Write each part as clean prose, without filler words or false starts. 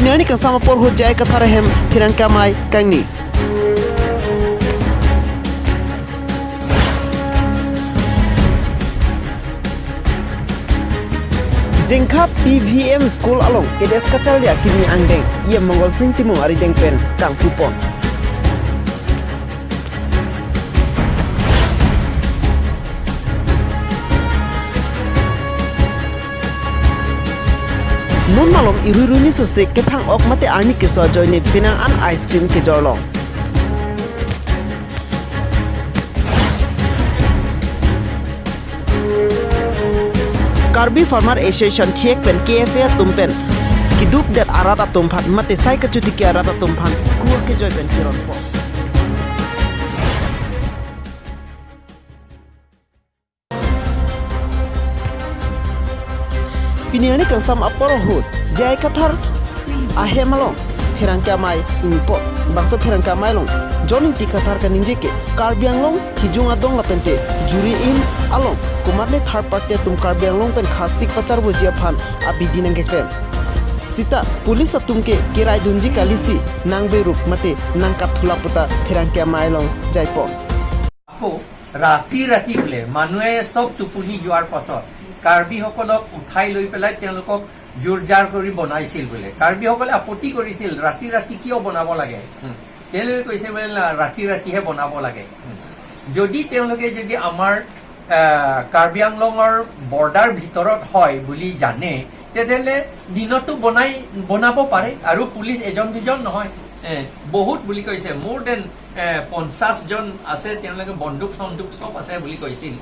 Pinani kang sama por hujai katharahem phirangka mai kangni. Jengkap PVM School along edes kacalya kimi angdeng ia Mongol Sing Timung ari dengpen kang pupon. Nun malom iruruni sose kephang ok mate arni keso joine pinang an ice cream ke jorlong. Karbi Farmer Association thiek pen KFA tumpen kiduk det arata tumphat mate sai ka chuti ke arata tumphan ku ke joy pen kiron po. Piniani kang sam aporo hut jai kathar ahe malong phirangka mai impo bangso phirangka mai long joning ti kathar ka ninjeke karbiang long hijung adong lapente juri im along kumarle third party tum karbiang long pen khasik pachar bojia phan abidi nang gekrem sita police atumke kirai dunji kalisi nang be rup mate nang kathula puta phirangka mai long jaipo ako ৰাতি ৰাতি বোলে মানুহে সব টোপনি যোৱাৰ পাছত কাৰ্বি সকলক উঠাই লৈ পেলাই তেওঁলোকক জোৰজাৰ কৰি বনাইছিল বোলে কাৰ্বি সকলে আপত্তি কৰিছিল ৰাতি ৰাতি কিয় বনাব লাগে তেওঁলোকে কৈছে বোলে ৰাতি ৰাতিহে বনাব লাগে যদি তেওঁলোকে যদি আমাৰ কাৰ্বি আংলঙৰ বৰ্ডাৰ ভিতৰত হয় বুলি জানে তেতিয়াহ'লে দিনতো বনাব পাৰে আৰু পুলিচ এজন দুজন নহয় বহুত বুলি কৈছে মোৰ দেন 50 জন আছে তেওঁলোকে বন্দুক সন্দুক সব আছে বুলি কৈছিল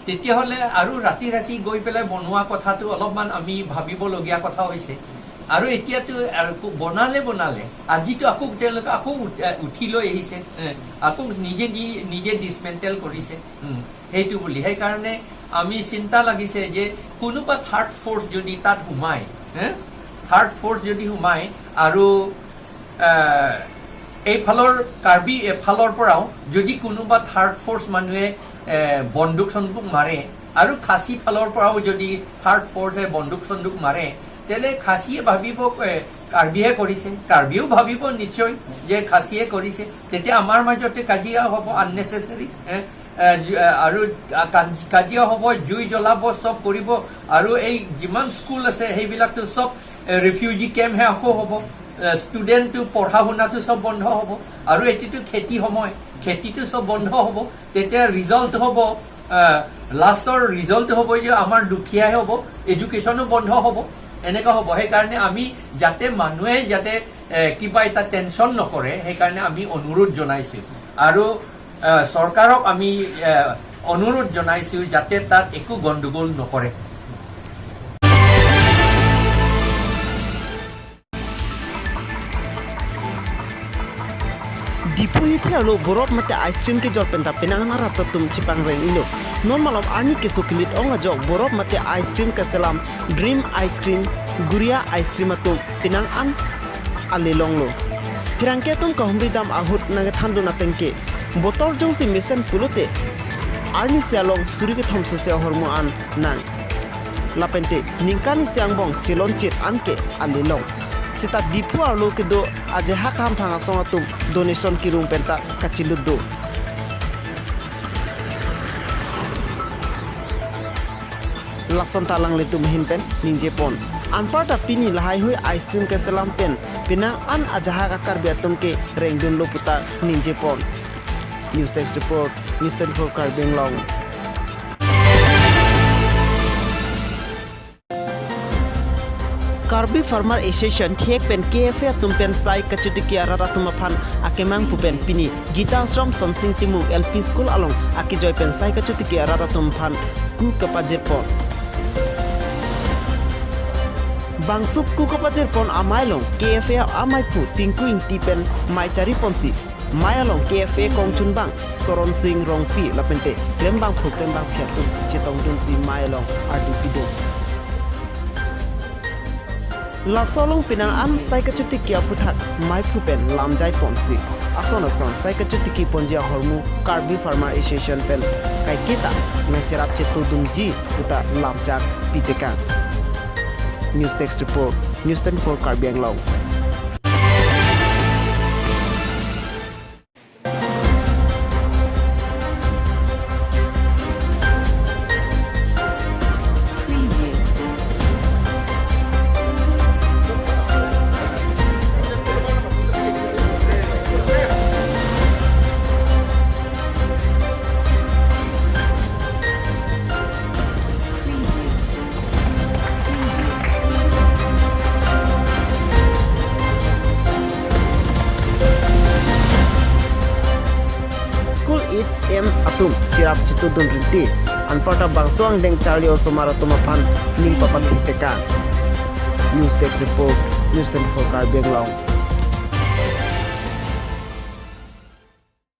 তেতিয়াহ'লে আৰু ৰাতি ৰাতি গৈ পেলাই বনোৱা কথাটো অলপমান আমি ভাবিবলগীয়া কথা হৈছে আৰু এতিয়াতো বনালে আজিতো আকৌ তেওঁলোকে আকৌ উঠি লৈ আহিছে আকৌ নিজে ডিসমেন্টেল কৰিছে সেইটো বুলি সেইকাৰণে আমি চিন্তা লাগিছে যে কোনোবা থাৰ্ড ফোৰ্স যদি তাত সোমায় থাৰ্ড ফোৰ্স যদি সোমায় আৰু এইফালৰ কাৰ্বি এফালৰ পৰাও যদি কোনোবা থাৰ্ড ফোৰ্স মানুহে বন্দুক সন্দুক মাৰে আৰু খাসী ফালৰ পৰাও যদি থাৰ্ড ফোৰ্সে বন্দুক সন্দুক মাৰে তেলে খাসীয়ে ভাবিব কাৰ্বিয়ে কৰিছে কাৰ্বিও ভাবিব নিশ্চয় যে খাসীয়ে কৰিছে তেতিয়া আমাৰ মাজতে কাজিয়া হ'ব আননেসেসাৰি আৰু কাজিয়া হ'ব জুই জ্বলাব সব কৰিব আৰু এই যিমান স্কুল আছে সেইবিলাকতো সব ৰিফিউজি কেম্পহে আকৌ হ'ব স্টুডেন্ট টু পঢ়া শুনাটো সব বন্ধ হ'ব আৰু এটিটো খেতি সময় খেতিটো সব বন্ধ হ'ব তেতিয়া ৰিজাল্ট হ'ব লাষ্টৰ ৰিজাল্ট হ'ব যে আমাৰ দুখীয়াহে হ'ব এডুকেশ্যনো বন্ধ হ'ব এনেকা হ'ব সেইকাৰণে আমি যাতে মানুহে যাতে কিবা এটা টেনচন নকৰে সেইকাৰণে আমি অনুৰোধ জনাইছো আৰু চৰকাৰক আমি অনুৰোধ জনাইছো যাতে তাত একো গণ্ডগোল নকৰে Dipuiti alo borok mate ice cream ke jor penta pinangan arata tum cipang reng ilo normal of arni ke sukilit onga jok borok mate ice cream ke selam dream ice cream guria ice cream atum pinang an alilong lo pirangke tum kahumri dam ahut nage thandu na tengke botol jong si mesen pulute arni sialong suri ke thomso se hormo an nang lapente ningkani siang bong celon chit anke alilong sita dipu arlo ke do aje hakam thanga songa tum donation ki room penta kachiluddo lason talang le tum hin pen ninje pon anparta pini lahai hui ice cream ke salam pen pinang an ajaha akar beatum ke rengdun lo puta ninje pon news desk report news 24 Karbeng Long Karbi Farmer Association thiek pen KFA tumpen sai kachuti ki arara tumaphan akemang pupen pini Gita Ashram Somsing Timu LP School along aki joy pen sai kachuti ki arara tumphan ku kapaje pon bangsuk ku kapaje pon amailong KFA amai pu tingku inti pen mai chari ponsi Mayalong KFA Kongchun Bang Soron Singh Rongpi lapente Krembang Phu Krembang Phiatu Chitong Dun Si Mayalong RDP do La solong pinang an sai ka chuti kia puthak mai phupen lamjai ponsi ason sai ka chuti ki ponjia hormu Karbi Farmer Association pen kai kita na cherap chetu dungji puta lamjak piteka News Desk Report, News 24 Karbi Anglong. School Eats M Atum Cirap Citu Dun Rinti Anparta Bangsuang Deng Charlie Osomara Tumapan Ning Papat Hitekan. News Desk Report, News 24 Karbi Anglong.